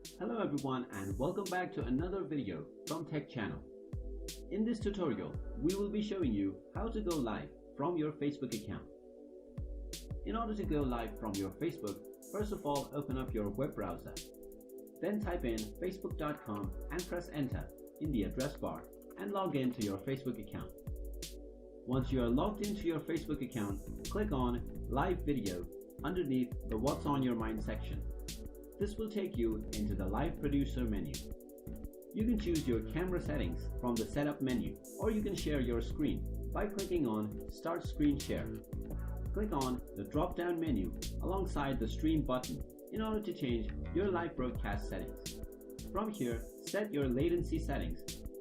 Hello everyone and welcome back to another video from Tech Channel. In this tutorial, we will be showing you how to go live from your Facebook account. In order to go live from your Facebook, first of all open up your web browser. Then type in facebook.com and press enter in the address bar and log in to your Facebook account. Once you are logged into your Facebook account, click on Live Video underneath the What's on Your Mind section. This will take you into the Live Producer menu. You can choose your camera settings from the Setup menu, or you can share your screen by clicking on Start Screen Share. Click on the drop-down menu alongside the Stream button in order to change your live broadcast settings. From here, set your latency settings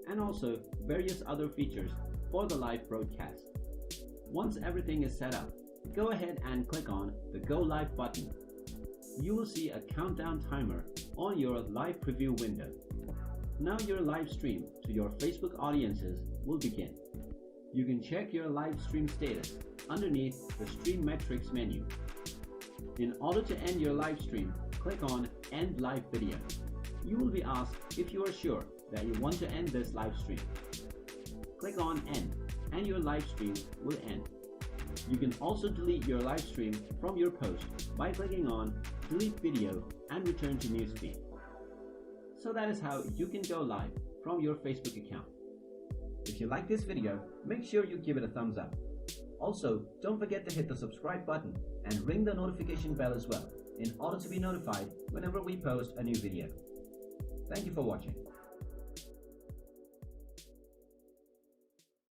and also various other features for the live broadcast. Once everything is set up, go ahead and click on the Go Live button. You will see a countdown timer on your live preview window. Now your live stream to your Facebook audiences will begin. You can check your live stream status underneath the Stream Metrics menu. In order to end your live stream, click on End Live Video. You will be asked if you are sure that you want to end this live stream. Click on End and your live stream will end. You can also delete your live stream from your post by clicking on Delete Video and return to Newsfeed. So that is how you can go live from your Facebook account. If you like this video, make sure you give it a thumbs up. Also, don't forget to hit the subscribe button and ring the notification bell as well in order to be notified whenever we post a new video. Thank you for watching.